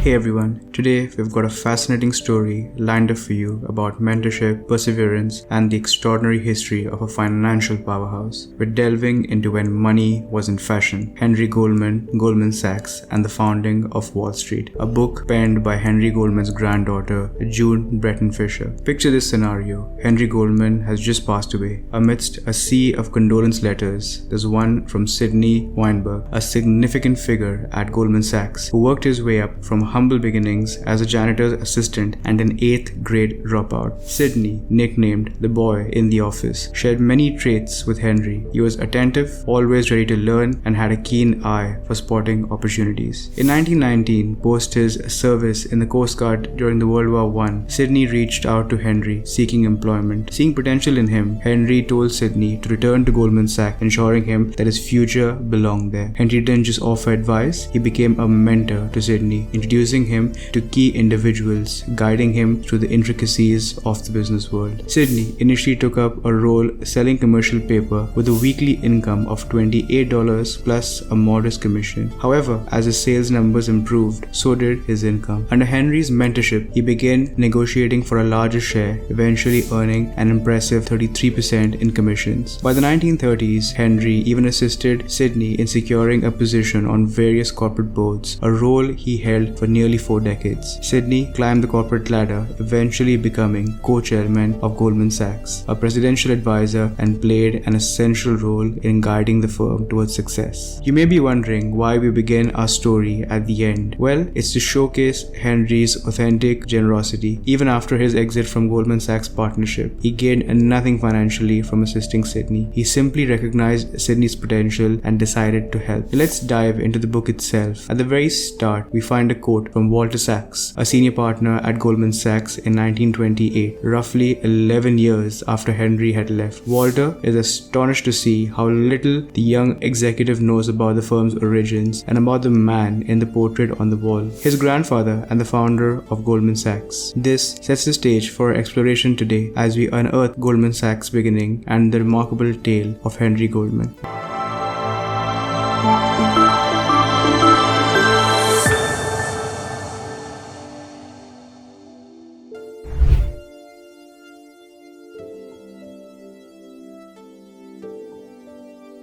Hey everyone, today we've got a fascinating story lined up for you about mentorship, perseverance, and the extraordinary history of a financial powerhouse. We're delving into when money was in fashion, Henry Goldman, Goldman Sachs, and the founding of Wall Street, a book penned by Henry Goldman's granddaughter, June Breton Fisher. Picture this scenario. Henry Goldman has just passed away. Amidst a sea of condolence letters, there's one from Sidney Weinberg, a significant figure at Goldman Sachs, who worked his way up from humble beginnings as a janitor's assistant and an 8th grade dropout. Sidney, nicknamed the boy in the office, shared many traits with Henry. He was attentive, always ready to learn, and had a keen eye for spotting opportunities. In 1919, post his service in the Coast Guard during the World War I, Sidney reached out to Henry seeking employment. Seeing potential in him, Henry told Sidney to return to Goldman Sachs, ensuring him that his future belonged there. Henry didn't just offer advice, he became a mentor to Sidney, introducing him to key individuals, guiding him through the intricacies of the business world. Sidney initially took up a role selling commercial paper with a weekly income of $28 plus a modest commission. However, as his sales numbers improved, so did his income. Under Henry's mentorship, he began negotiating for a larger share, eventually earning an impressive 33% in commissions. By the 1930s, Henry even assisted Sidney in securing a position on various corporate boards, a role he held for nearly 4 decades. Sidney climbed the corporate ladder, eventually becoming co-chairman of Goldman Sachs, a presidential advisor, and played an essential role in guiding the firm towards success. You may be wondering why we begin our story at the end. Well, it's to showcase Henry's authentic generosity. Even after his exit from Goldman Sachs partnership, he gained nothing financially from assisting Sidney. He simply recognized Sidney's potential and decided to help. Let's dive into the book itself. At the very start, we find a quote from Walter Sachs, a senior partner at Goldman Sachs in 1928, roughly 11 years after Henry had left. Walter is astonished to see how little the young executive knows about the firm's origins and about the man in the portrait on the wall, his grandfather and the founder of Goldman Sachs. This sets the stage for exploration today as we unearth Goldman Sachs' beginning and the remarkable tale of Henry Goldman.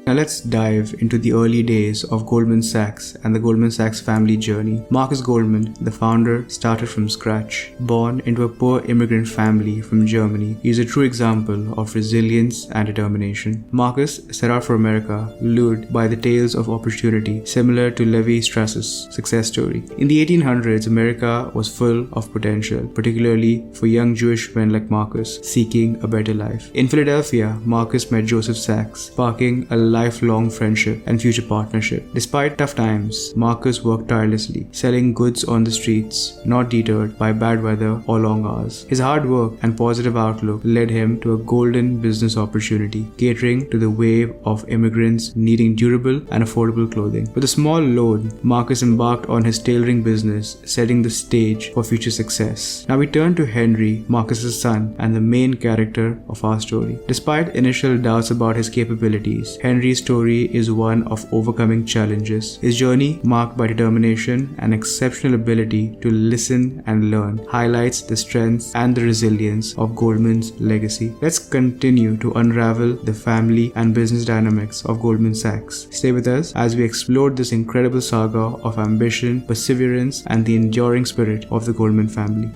Now let's dive into the early days of Goldman Sachs and the Goldman Sachs family journey. Marcus Goldman, the founder, started from scratch. Born into a poor immigrant family from Germany, he is a true example of resilience and determination. Marcus set out for America, lured by the tales of opportunity, similar to Levi Strauss's success story. In the 1800s, America was full of potential, particularly for young Jewish men like Marcus, seeking a better life. In Philadelphia, Marcus met Joseph Sachs, sparking a lifelong friendship and future partnership. Despite tough times, Marcus worked tirelessly, selling goods on the streets, not deterred by bad weather or long hours. His hard work and positive outlook led him to a golden business opportunity, catering to the wave of immigrants needing durable and affordable clothing. With a small loan, Marcus embarked on his tailoring business, setting the stage for future success. Now we turn to Henry, Marcus's son, and the main character of our story. Despite initial doubts about his capabilities, Henry's story is one of overcoming challenges. His journey, marked by determination and exceptional ability to listen and learn, highlights the strengths and the resilience of Goldman's legacy. Let's continue to unravel the family and business dynamics of Goldman Sachs. Stay with us as we explore this incredible saga of ambition, perseverance, and the enduring spirit of the Goldman family.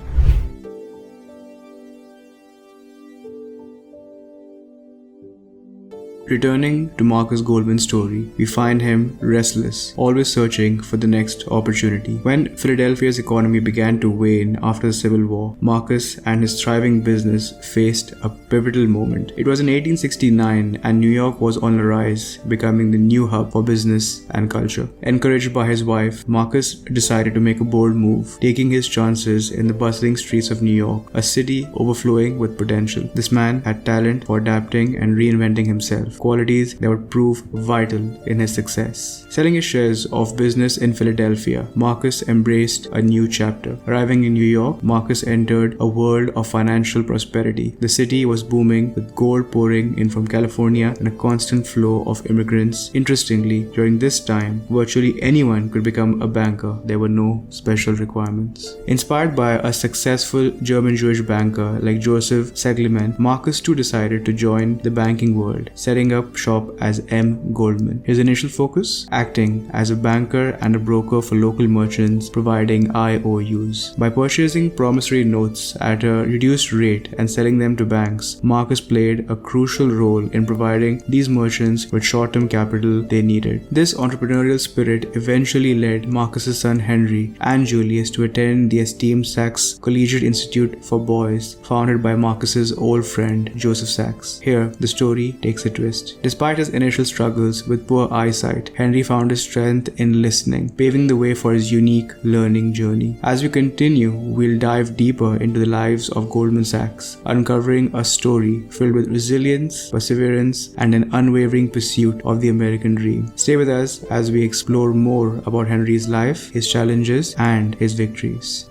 Returning to Marcus Goldman's story, we find him restless, always searching for the next opportunity. When Philadelphia's economy began to wane after the Civil War, Marcus and his thriving business faced a pivotal moment. It was in 1869 and New York was on the rise, becoming the new hub for business and culture. Encouraged by his wife, Marcus decided to make a bold move, taking his chances in the bustling streets of New York, a city overflowing with potential. This man had talent for adapting and reinventing himself. himself, qualities that would prove vital in his success. Selling his shares of business in Philadelphia, Marcus embraced a new chapter. Arriving in New York, Marcus entered a world of financial prosperity. The city was booming with gold pouring in from California and a constant flow of immigrants. Interestingly, during this time, virtually anyone could become a banker. There were no special requirements. Inspired by a successful German-Jewish banker like Joseph Seligman, Marcus too decided to join the banking world, setting up shop as M. Goldman. His initial focus? Acting as a banker and a broker for local merchants, providing IOUs. By purchasing promissory notes at a reduced rate and selling them to banks, Marcus played a crucial role in providing these merchants with short-term capital they needed. This entrepreneurial spirit eventually led Marcus's son Henry and Julius to attend the esteemed Sachs Collegiate Institute for Boys, founded by Marcus's old friend Joseph Sachs. Here, the story takes a twist. Despite his initial struggles with poor eyesight, Henry found his strength in listening, paving the way for his unique learning journey. As we continue, we'll dive deeper into the lives of Goldman Sachs, uncovering a story filled with resilience, perseverance, and an unwavering pursuit of the American dream. Stay with us as we explore more about Henry's life, his challenges, and his victories.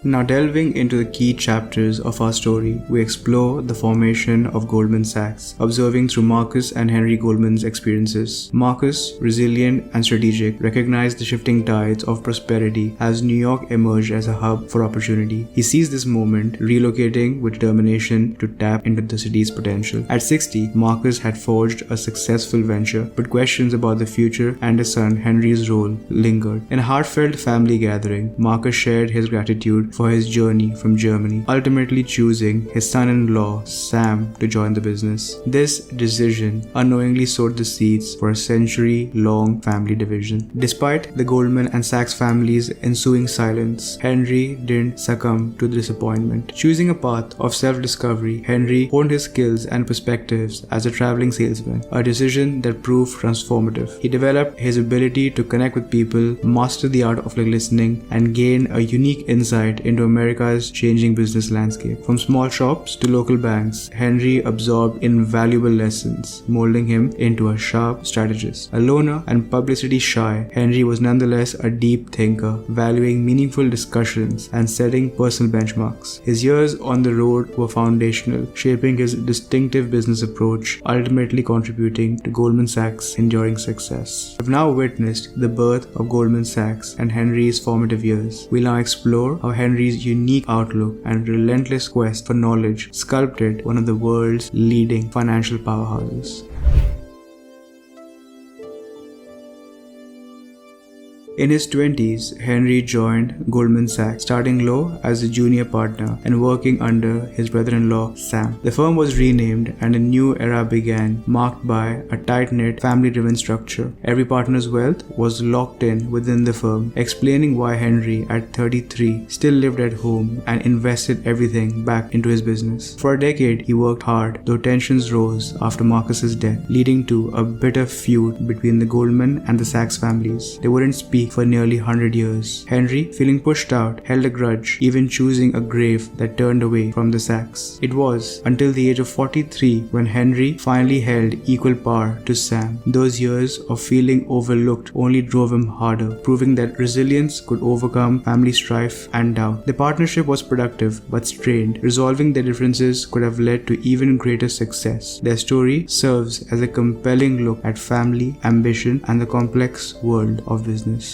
Now delving into the key chapters of our story, we explore the formation of Goldman Sachs, observing through Marcus and Henry Goldman's experiences. Marcus, resilient and strategic, recognized the shifting tides of prosperity as New York emerged as a hub for opportunity. He seized this moment, relocating with determination to tap into the city's potential. At 60, Marcus had forged a successful venture, but questions about the future and his son Henry's role lingered. In a heartfelt family gathering, Marcus shared his gratitude for his journey from Germany, ultimately choosing his son-in-law Sam to join the business. This decision unknowingly sowed the seeds for a century-long family division. Despite the Goldman and Sachs families' ensuing silence, Henry didn't succumb to the disappointment. Choosing a path of self-discovery, Henry honed his skills and perspectives as a traveling salesman, a decision that proved transformative. He developed his ability to connect with people, master the art of listening, and gain a unique insight into America's changing business landscape. From small shops to local banks, Henry absorbed invaluable lessons, molding him into a sharp strategist. A loner and publicity shy, Henry was nonetheless a deep thinker, valuing meaningful discussions and setting personal benchmarks. His years on the road were foundational, shaping his distinctive business approach, ultimately contributing to Goldman Sachs' enduring success. We've now witnessed the birth of Goldman Sachs and Henry's formative years. We'll now explore how Henry's unique outlook and relentless quest for knowledge sculpted one of the world's leading financial powerhouses. In his 20s, Henry joined Goldman Sachs, starting low as a junior partner and working under his brother-in-law Sam. The firm was renamed and a new era began, marked by a tight-knit, family-driven structure. Every partner's wealth was locked in within the firm, explaining why Henry, at 33, still lived at home and invested everything back into his business. For a decade, he worked hard, though tensions rose after Marcus's death, leading to a bitter feud between the Goldman and the Sachs families. They wouldn't speak for nearly 100 years. Henry, feeling pushed out, held a grudge, even choosing a grave that turned away from the Sachs. It was until the age of 43 when Henry finally held equal power to Sam. Those years of feeling overlooked only drove him harder, proving that resilience could overcome family strife and doubt. The partnership was productive but strained. Resolving their differences could have led to even greater success. Their story serves as a compelling look at family, ambition, and the complex world of business.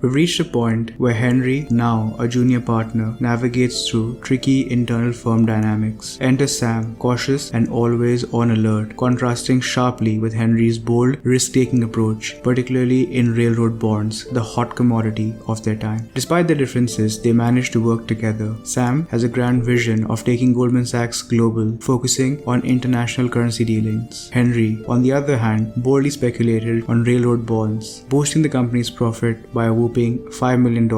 We've reached a point where Henry, now a junior partner, navigates through tricky internal firm dynamics. Enter Sam, cautious and always on alert, contrasting sharply with Henry's bold, risk-taking approach, particularly in railroad bonds, the hot commodity of their time. Despite their differences, they manage to work together. Sam has a grand vision of taking Goldman Sachs global, focusing on international currency dealings. Henry, on the other hand, boldly speculated on railroad bonds, boosting the company's profit by a whopping whopping $5 million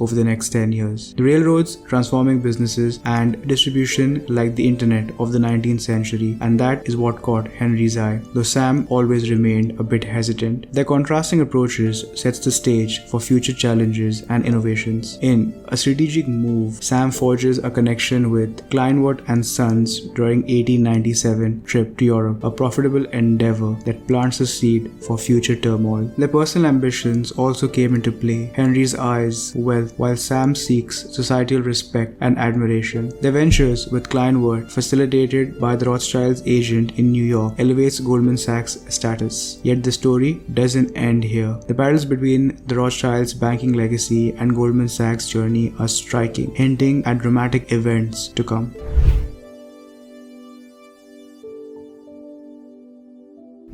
over the next 10 years. The railroads transforming businesses and distribution like the internet of the 19th century, and that is what caught Henry's eye, though Sam always remained a bit hesitant. Their contrasting approaches sets the stage for future challenges and innovations. In a strategic move, Sam forges a connection with Kleinwort and Sons during 1897 trip to Europe, a profitable endeavor that plants a seed for future turmoil. Their personal ambitions also came into play. Henry's eyes wealth while Sam seeks societal respect and admiration. Their ventures with Kleinwort, facilitated by the Rothschilds' agent in New York, elevates Goldman Sachs' status. Yet the story doesn't end here. The parallels between the Rothschilds' banking legacy and Goldman Sachs' journey are striking, hinting at dramatic events to come.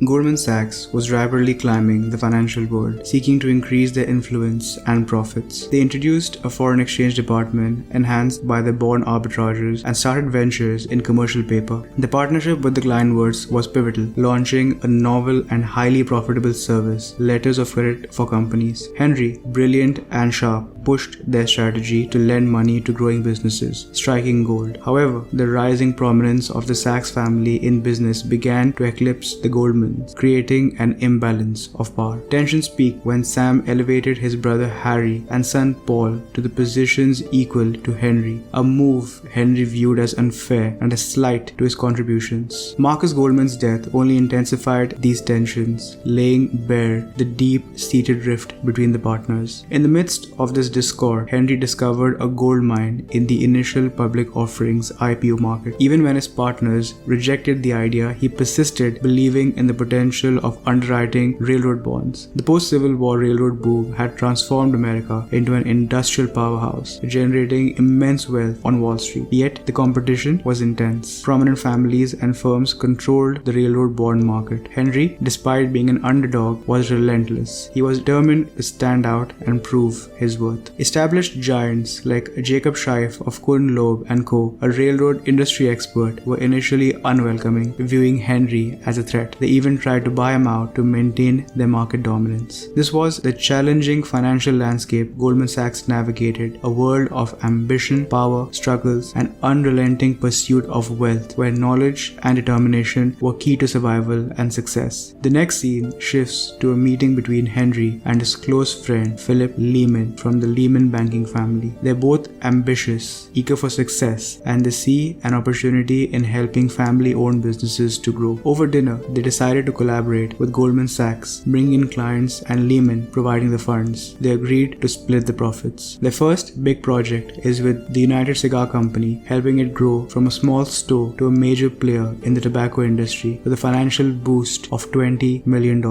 Goldman Sachs was rapidly climbing the financial world, seeking to increase their influence and profits. They introduced a foreign exchange department enhanced by their bond arbitrages and started ventures in commercial paper. The partnership with the Kleinworts was pivotal, launching a novel and highly profitable service, letters of credit for companies. Henry, brilliant and sharp, pushed their strategy to lend money to growing businesses, striking gold. However, the rising prominence of the Sachs family in business began to eclipse the Goldmans, creating an imbalance of power. Tensions peaked when Sam elevated his brother Harry and son Paul to the positions equal to Henry, a move Henry viewed as unfair and a slight to his contributions. Marcus Goldman's death only intensified these tensions, laying bare the deep-seated rift between the partners. In the midst of this discord, Henry discovered a gold mine in the initial public offerings IPO market. Even when his partners rejected the idea, he persisted, believing in the potential of underwriting railroad bonds. The post-Civil War railroad boom had transformed America into an industrial powerhouse, generating immense wealth on Wall Street. Yet, the competition was intense. Prominent families and firms controlled the railroad bond market. Henry, despite being an underdog, was relentless. He was determined to stand out and prove his worth. Established giants like Jacob Scheif of Kuhn Loeb & Co., a railroad industry expert, were initially unwelcoming, viewing Henry as a threat. They even tried to buy him out to maintain their market dominance. This was the challenging financial landscape Goldman Sachs navigated, a world of ambition, power, struggles, and unrelenting pursuit of wealth, where knowledge and determination were key to survival and success. The next scene shifts to a meeting between Henry and his close friend Philip Lehman from the Lehman banking family. They're both ambitious, eager for success, and they see an opportunity in helping family-owned businesses to grow. Over dinner, they decided to collaborate with Goldman Sachs, bring in clients, and Lehman providing the funds. They agreed to split the profits. Their first big project is with the United Cigar Company, helping it grow from a small store to a major player in the tobacco industry with a financial boost of $20 million,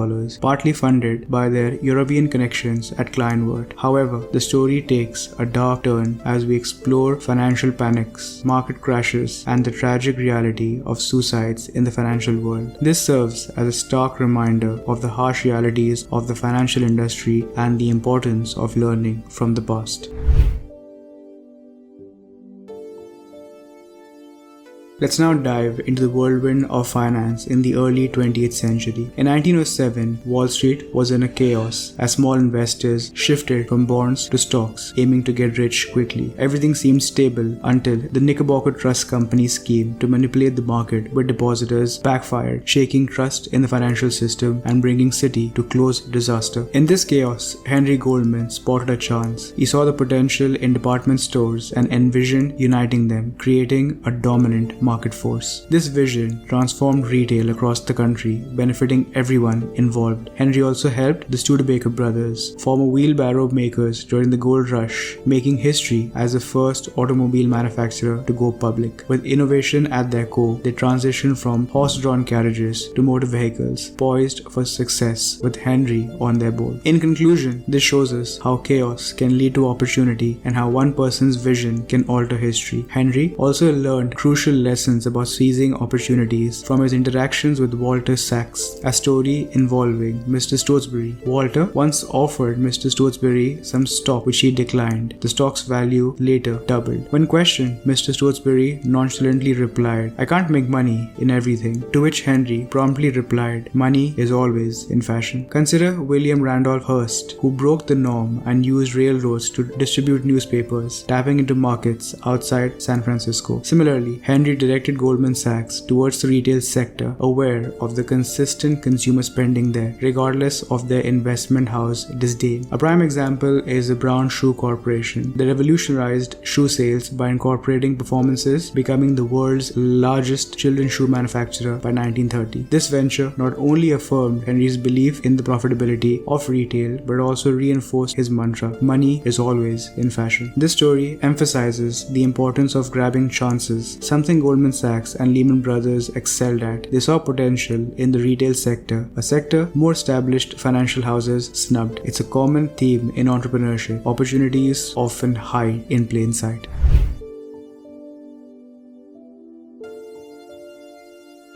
partly funded by their European connections at Kleinwort. However, the story takes a dark turn as we explore financial panics, market crashes, and the tragic reality of suicides in the financial world. This serves as a stark reminder of the harsh realities of the financial industry and the importance of learning from the past. Let's now dive into the whirlwind of finance in the early 20th century. In 1907, Wall Street was in a chaos as small investors shifted from bonds to stocks, aiming to get rich quickly. Everything seemed stable until the Knickerbocker Trust Company's scheme to manipulate the market with depositors backfired, shaking trust in the financial system and bringing Citi to close disaster. In this chaos, Henry Goldman spotted a chance. He saw the potential in department stores and envisioned uniting them, creating a dominant market force. This vision transformed retail across the country, benefiting everyone involved. Henry also helped the Studebaker brothers, former wheelbarrow makers during the gold rush, making history as the first automobile manufacturer to go public. With innovation at their core, they transitioned from horse-drawn carriages to motor vehicles, poised for success with Henry on their board. In conclusion, this shows us how chaos can lead to opportunity and how one person's vision can alter history. Henry also learned crucial lessons lessons about seizing opportunities from his interactions with Walter Sachs, a story involving Mr. Stotesbury. Walter once offered Mr. Stotesbury some stock which he declined. The stock's value later doubled. When questioned, Mr. Stotesbury nonchalantly replied, "I can't make money in everything," to which Henry promptly replied, "Money is always in fashion." Consider William Randolph Hearst, who broke the norm and used railroads to distribute newspapers, tapping into markets outside San Francisco. Similarly, Henry directed Goldman Sachs towards the retail sector, aware of the consistent consumer spending there, regardless of their investment house disdain. A prime example is the Brown Shoe Corporation. They revolutionized shoe sales by incorporating performances, becoming the world's largest children's shoe manufacturer by 1930. This venture not only affirmed Henry's belief in the profitability of retail, but also reinforced his mantra, "Money is always in fashion." This story emphasizes the importance of grabbing chances, something Goldman Sachs and Lehman Brothers excelled at. They saw potential in the retail sector, a sector more established financial houses snubbed. It's a common theme in entrepreneurship. Opportunities often hide in plain sight.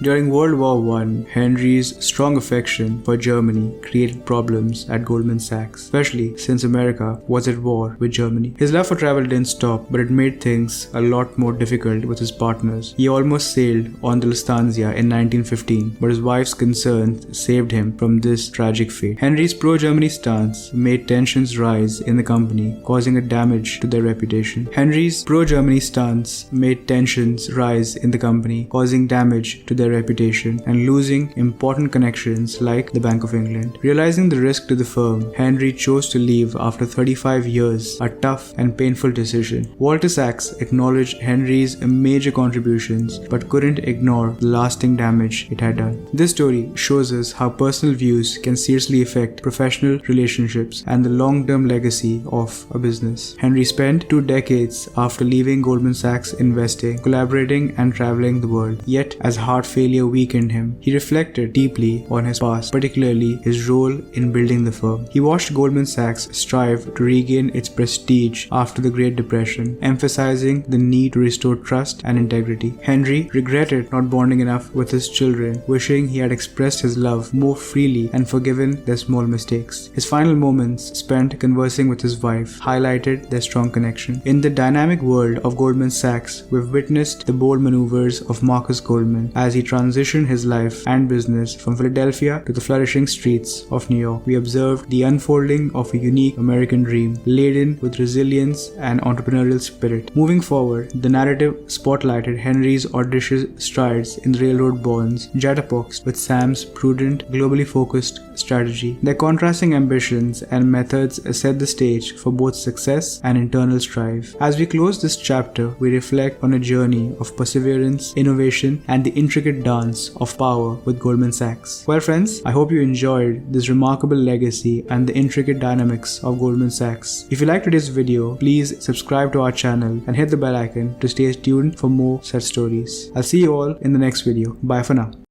During World War I, Henry's strong affection for Germany created problems at Goldman Sachs, especially since America was at war with Germany. His love for travel didn't stop, but it made things a lot more difficult with his partners. He almost sailed on the Lufthansa in 1915, but his wife's concerns saved him from this tragic fate. Henry's pro-Germany stance made tensions rise in the company, causing a damage to their reputation. Reputation and losing important connections like the Bank of England. Realizing the risk to the firm, Henry chose to leave after 35 years, a tough and painful decision. Walter Sachs acknowledged Henry's major contributions but couldn't ignore the lasting damage it had done. This story shows us how personal views can seriously affect professional relationships and the long-term legacy of a business. Henry spent 2 decades after leaving Goldman Sachs investing, collaborating and traveling the world. Yet, as heart failure weakened him, he reflected deeply on his past, particularly his role in building the firm. He watched Goldman Sachs strive to regain its prestige after the Great Depression, emphasizing the need to restore trust and integrity. Henry regretted not bonding enough with his children, wishing he had expressed his love more freely and forgiven their small mistakes. His final moments spent conversing with his wife highlighted their strong connection. In the dynamic world of Goldman Sachs, we've witnessed the bold maneuvers of Marcus Goldman as he transitioned his life and business from Philadelphia to the flourishing streets of New York. We observed the unfolding of a unique American dream, laden with resilience and entrepreneurial spirit. Moving forward, the narrative spotlighted Henry's audacious strides in railroad bonds, juxtaposed with Sam's prudent, globally focused strategy. Their contrasting ambitions and methods set the stage for both success and internal strife. As we close this chapter, we reflect on a journey of perseverance, innovation, and the intricate dance of power with Goldman Sachs. Well friends, I hope you enjoyed this remarkable legacy and the intricate dynamics of Goldman Sachs. If you liked today's video, please subscribe to our channel and hit the bell icon to stay tuned for more such stories. I'll see you all in the next video. Bye for now.